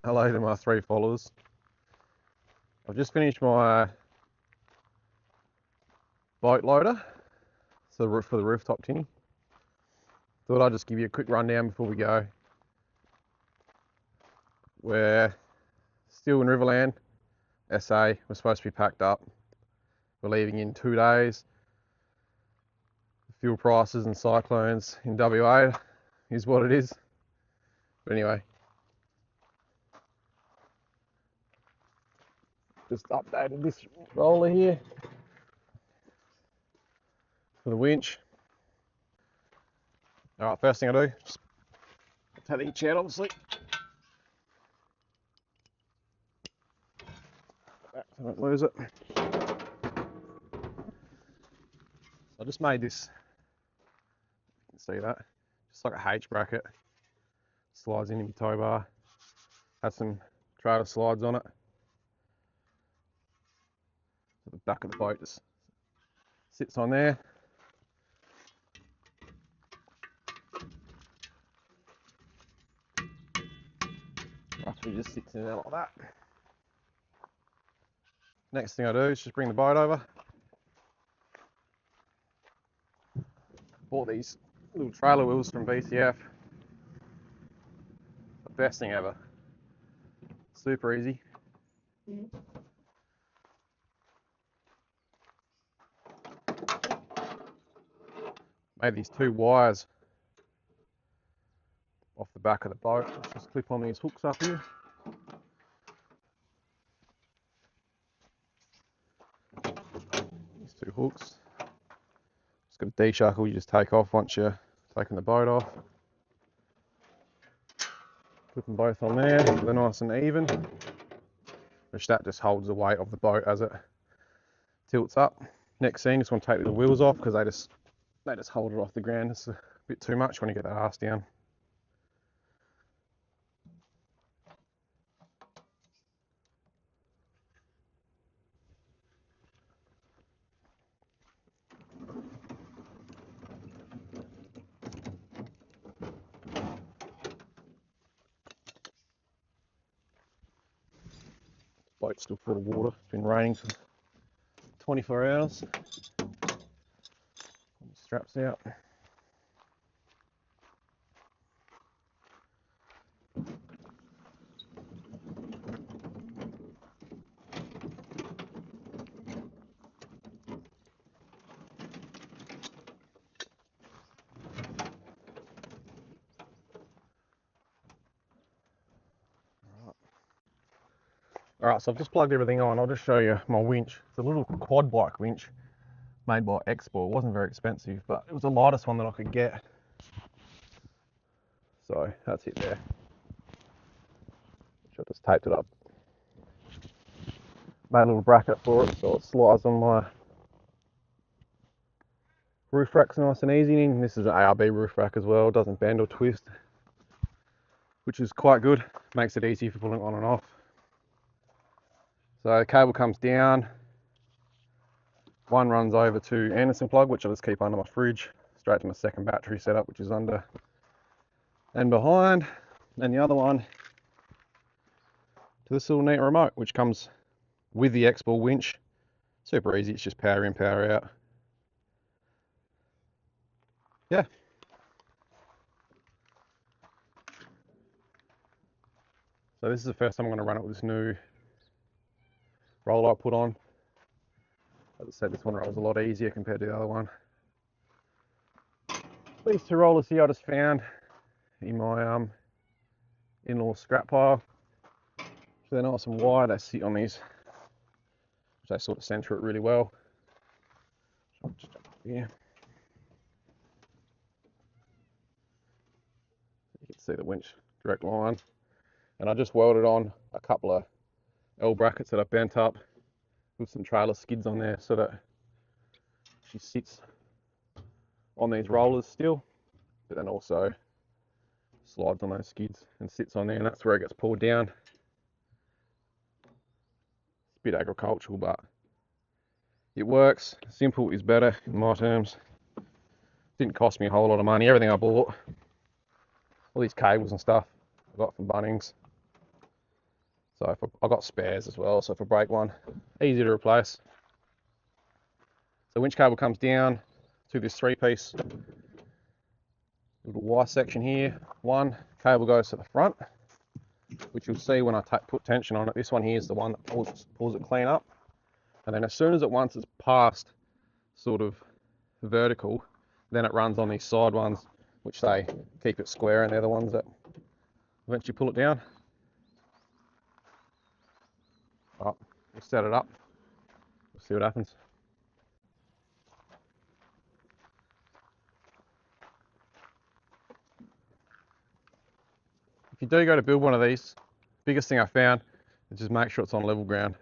Hello to my 3 followers. I've just finished my boat loader for the rooftop tinny. Thought I'd just give you a quick rundown before we go. We're still in Riverland, SA. We're supposed to be packed up. We're leaving in 2 days. Fuel prices and cyclones in WA is what it is. But anyway, just updated this roller here for the winch. Alright, first thing I do, just take the hitch out obviously. So I don't lose it. I just made this, you can see that, just like a H bracket. Slides into my tow bar. Has some trailer slides on it. So the back of the boat just sits on there. Roughly just sits in there like that. Next thing I do is just bring the boat over. Bought these little trailer wheels from BCF. The best thing ever. Super easy. Made these 2 wires off the back of the boat. Let's just clip on these hooks up here. These 2 hooks. Just got a D-shackle you just take off once you're taking the boat off. Put them both on there, so they're nice and even. Which that just holds the weight of the boat as it tilts up. Next thing, just want to take the wheels off because they just hold it off the ground. It's a bit too much when you get that arse down. Boat's still full of water. It's been raining for 24 hours. Straps out. Alright, so I've just plugged everything on. I'll just show you my winch. It's a little quad bike winch made by Export. It wasn't very expensive, but it was the lightest one that I could get. So that's it there. I just taped it up. Made a little bracket for it so it slides on my roof rack's nice and easy. And this is an ARB roof rack as well. It doesn't bend or twist, which is quite good. Makes it easy for pulling it on and off. So the cable comes down. One runs over to Anderson plug, which I just keep under my fridge, straight to my second battery setup, which is under and behind. And the other one to this little neat remote, which comes with the X-Ball winch. Super easy, it's just power in, power out. Yeah. So this is the first time I'm going to run it with this new roller I put on. As I said, this one rolls a lot easier compared to the other one. These 2 rollers here I just found in my in-law scrap pile. So they're nice and wide, they sit on these, which they sort of centre it really well. So I'll just jump up here. You can see the winch direct line. And I just welded on a couple of L brackets that I bent up with some trailer skids on there so that she sits on these rollers still, but then also slides on those skids and sits on there, and that's where it gets pulled down. It's a bit agricultural, but it works. Simple is better in my terms. Didn't cost me a whole lot of money. Everything I bought, all these cables and stuff, I got from Bunnings. So if I've got spares as well, so if I break one, easy to replace. The winch cable comes down to this 3-piece little Y section here. One cable goes to the front, which you'll see when I put tension on it. This one here is the one that pulls it clean up. And then as soon as once it's past sort of vertical, then it runs on these side ones, which they keep it square, and they're the ones that eventually pull it down. Right, we'll set it up. We'll see what happens. If you do go to build one of these, biggest thing I found is just make sure it's on level ground.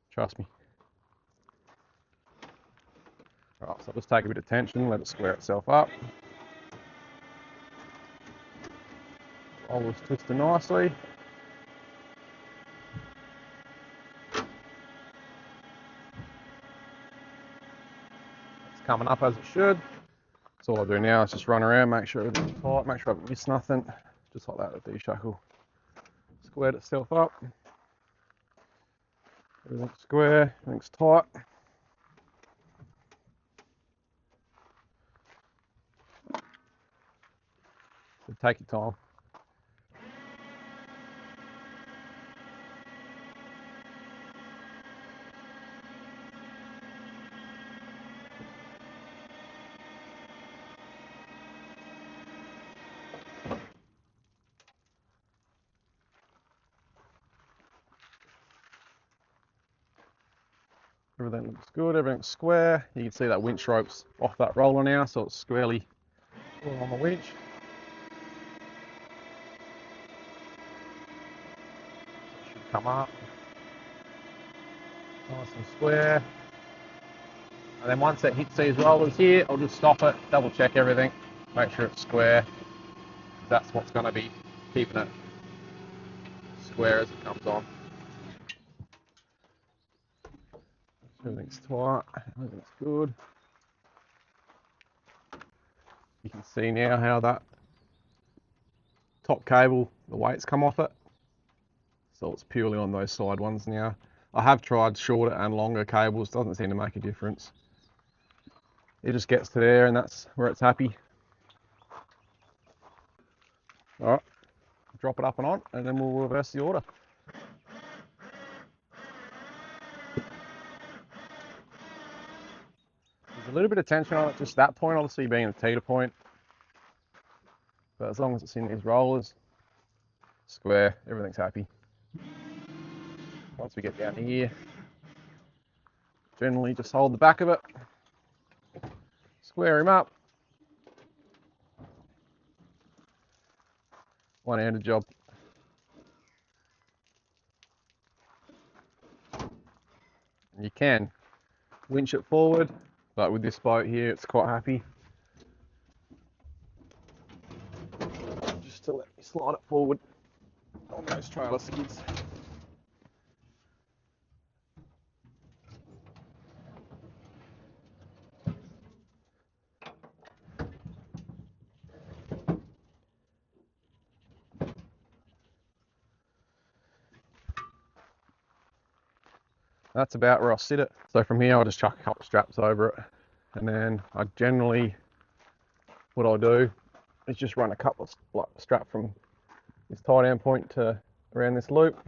Trust me. Alright, so I'll just take a bit of tension, let it square itself up. Roll this twister nicely. It's coming up as it should. So all I do now is just run around, make sure everything's tight, make sure I haven't missed nothing. Just like that, the D-shackle squared itself up. Everything's square, everything's tight. So take your time. Everything looks good, everything's square. You can see that winch rope's off that roller now, so it's squarely on the winch. So it should come up nice and square. And then once it hits these rollers here, I'll just stop it, double check everything, make sure it's square. That's what's going to be keeping it square as it comes on. Everything's tight, everything's good. You can see now how that top cable, the weight's come off it. So it's purely on those side ones now. I have tried shorter and longer cables, doesn't seem to make a difference. It just gets to there and that's where it's happy. All right, drop it up and on, and then we'll reverse the order. There's a little bit of tension on it, just that point obviously being the teeter point. But as long as it's in these rollers, square, everything's happy. Once we get down here, generally just hold the back of it, square him up. One-handed job. And you can winch it forward, but with this boat here, it's quite happy just to let me slide it forward on those trailer skids. That's about where I'll sit it. So from here, I'll just chuck a couple of straps over it. And then I generally, what I'll do is just run a couple of strap from this tie down point to around this loop.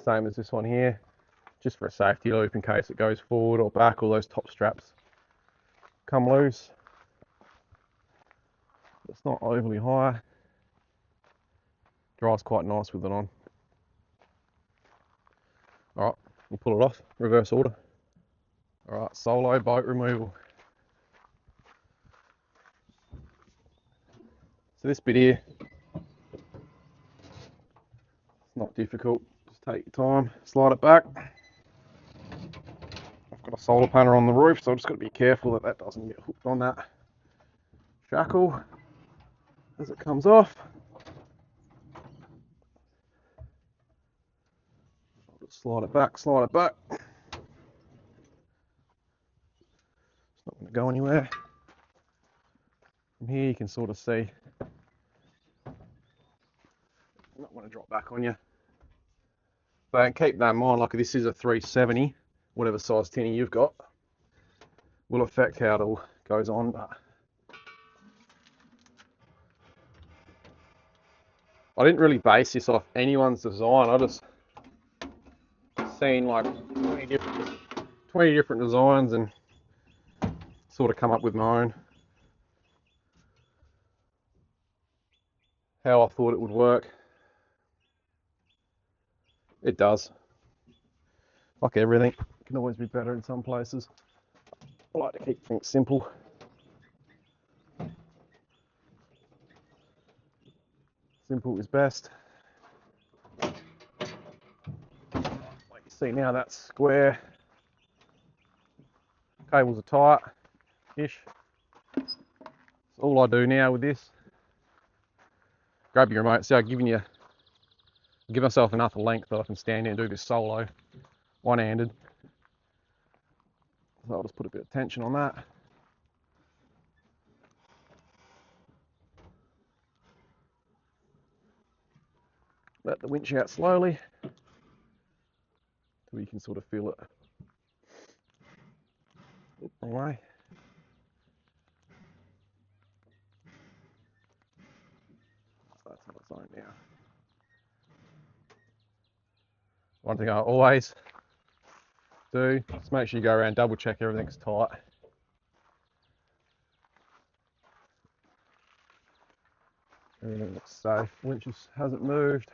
Same as this one here, just for a safety loop in case it goes forward or back, all those top straps come loose. It's not overly high. Dries quite nice with it on. All right, we'll pull it off, reverse order. All right, solo boat removal. So this bit here, it's not difficult. Just take your time, slide it back. I've got a solar panel on the roof, so I've just got to be careful that that doesn't get hooked on that shackle as it comes off. I'll just slide it back, slide it back. It's not going to go anywhere. From here you can sort of see, I'm not going want to drop back on you. But keep that in mind, like this is a 370, whatever size tinny you've got, will affect how it all goes on. But I didn't really base this off anyone's design. I just seen like 20 different designs and sort of come up with my own. How I thought it would work. It does. Like everything, it can always be better in some places. I like to keep things simple. Simple is best. Like you see now, that's square. Cables are tight-ish. So all I do now with this, grab your remote. See, I've given you, give myself enough length that I can stand here and do this solo, one-handed. So I'll just put a bit of tension on that. Let the winch out slowly, so you can sort of feel it. Wrong way. That's on its own now. One thing I always do, just make sure you go around, double check everything's tight. Everything looks safe. Winch hasn't moved.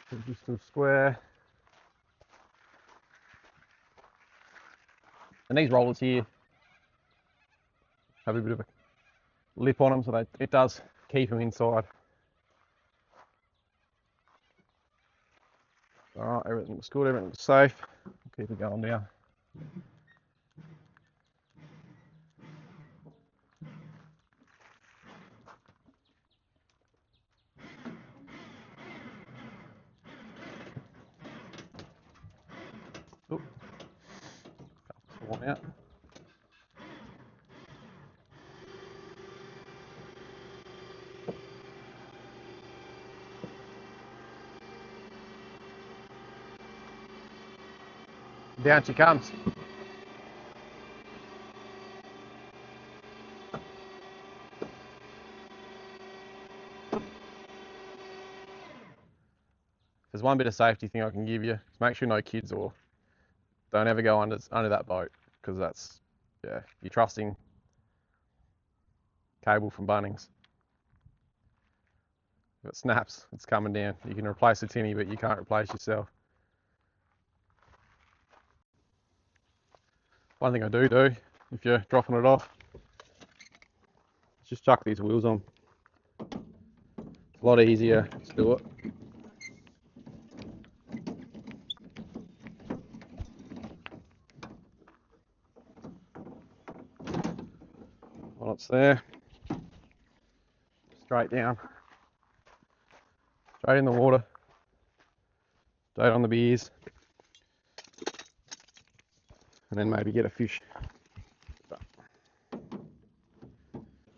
Winch is still square. And these rollers here have a bit of a lip on them, so it does keep them inside. Alright, everything looks good, everything looks safe. Keep it going now. Oop. Couple out. Down she comes. There's one bit of safety thing I can give you, is make sure no kids or don't ever go under that boat, because that's, yeah, you're trusting cable from Bunnings. If it snaps, it's coming down. You can replace the tinny, but you can't replace yourself. One thing I do if you're dropping it off, is just chuck these wheels on. It's a lot easier to do it. While it's there, straight down, straight in the water, straight on the beers, and then maybe get a fish.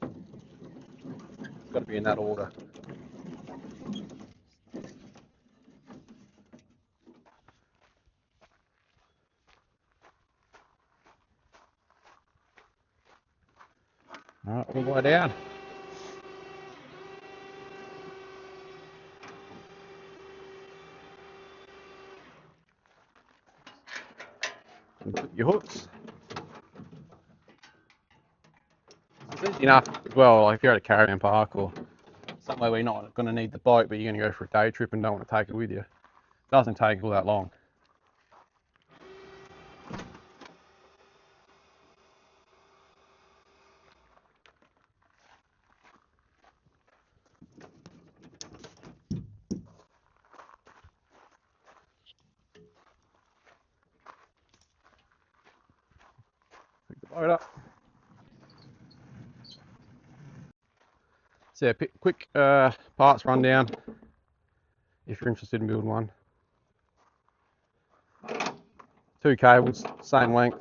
It's got to be in that order. Alright, all the way down. And put your hooks. It's easy enough as well, like if you're at a caravan park or somewhere where you're not going to need the boat, but you're going to go for a day trip and don't want to take it with you. It doesn't take all that long. Pick the boat up. So yeah, quick parts rundown if you're interested in building one. 2 cables, same length.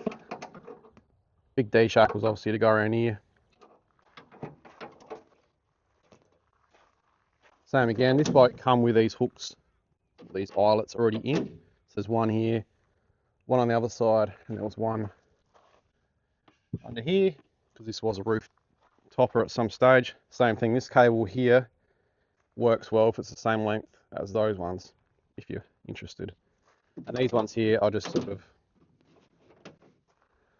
Big D shackles obviously to go around here. Same again, this boat come with these hooks, these eyelets already in. So there's one here, one on the other side, and there was one under here, because this was a roof topper at some stage. Same thing, this cable here works well if it's the same length as those ones, if you're interested. And these ones here, I just sort of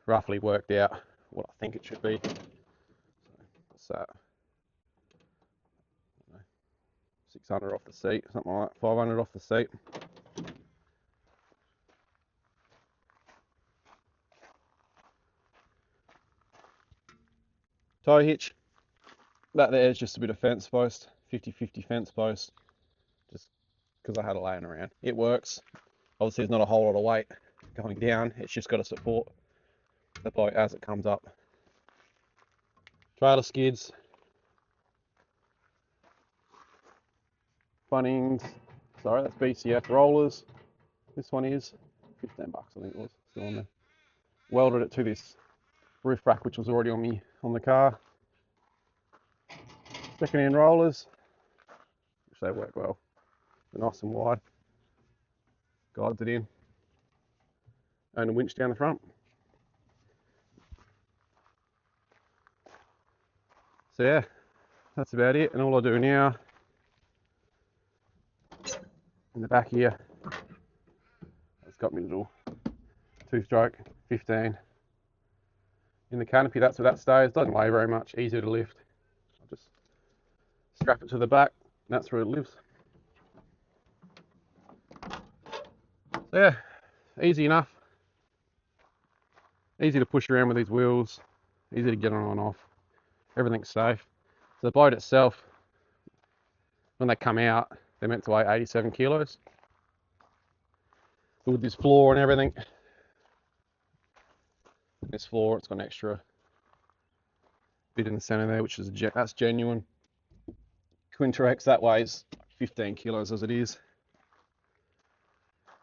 roughly worked out what I think it should be. So 600 off the seat, something like that, 500 off the seat. Tow hitch, that there is just a bit of fence post, 50-50 fence post, just because I had it laying around. It works. Obviously there's not a whole lot of weight going down, it's just got to support the boat as it comes up. Trailer skids, Bunnings, sorry that's BCF rollers, this one is $15 I think it was, still on there. Welded it to this roof rack which was already on the car. Second-hand rollers, which they work well. They're nice and wide. Guides it in. And a winch down the front. So yeah, that's about it. And all I do now, in the back here, it's got my little 2-stroke 15. In the canopy, that's where that stays. Doesn't weigh very much, easy to lift. I'll just strap it to the back, and that's where it lives. So yeah, easy enough. Easy to push around with these wheels, easy to get on and off. Everything's safe. So the boat itself, when they come out, they're meant to weigh 87 kilos. But with this floor and everything, this floor, it's got an extra bit in the center there, which is that's genuine. Quinterex, that weighs 15 kilos as it is.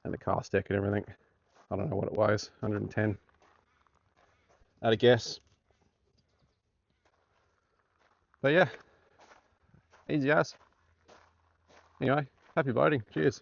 And the cast deck and everything, I don't know what it weighs, 110 at a guess. But yeah, easy as. Anyway, happy boating. Cheers.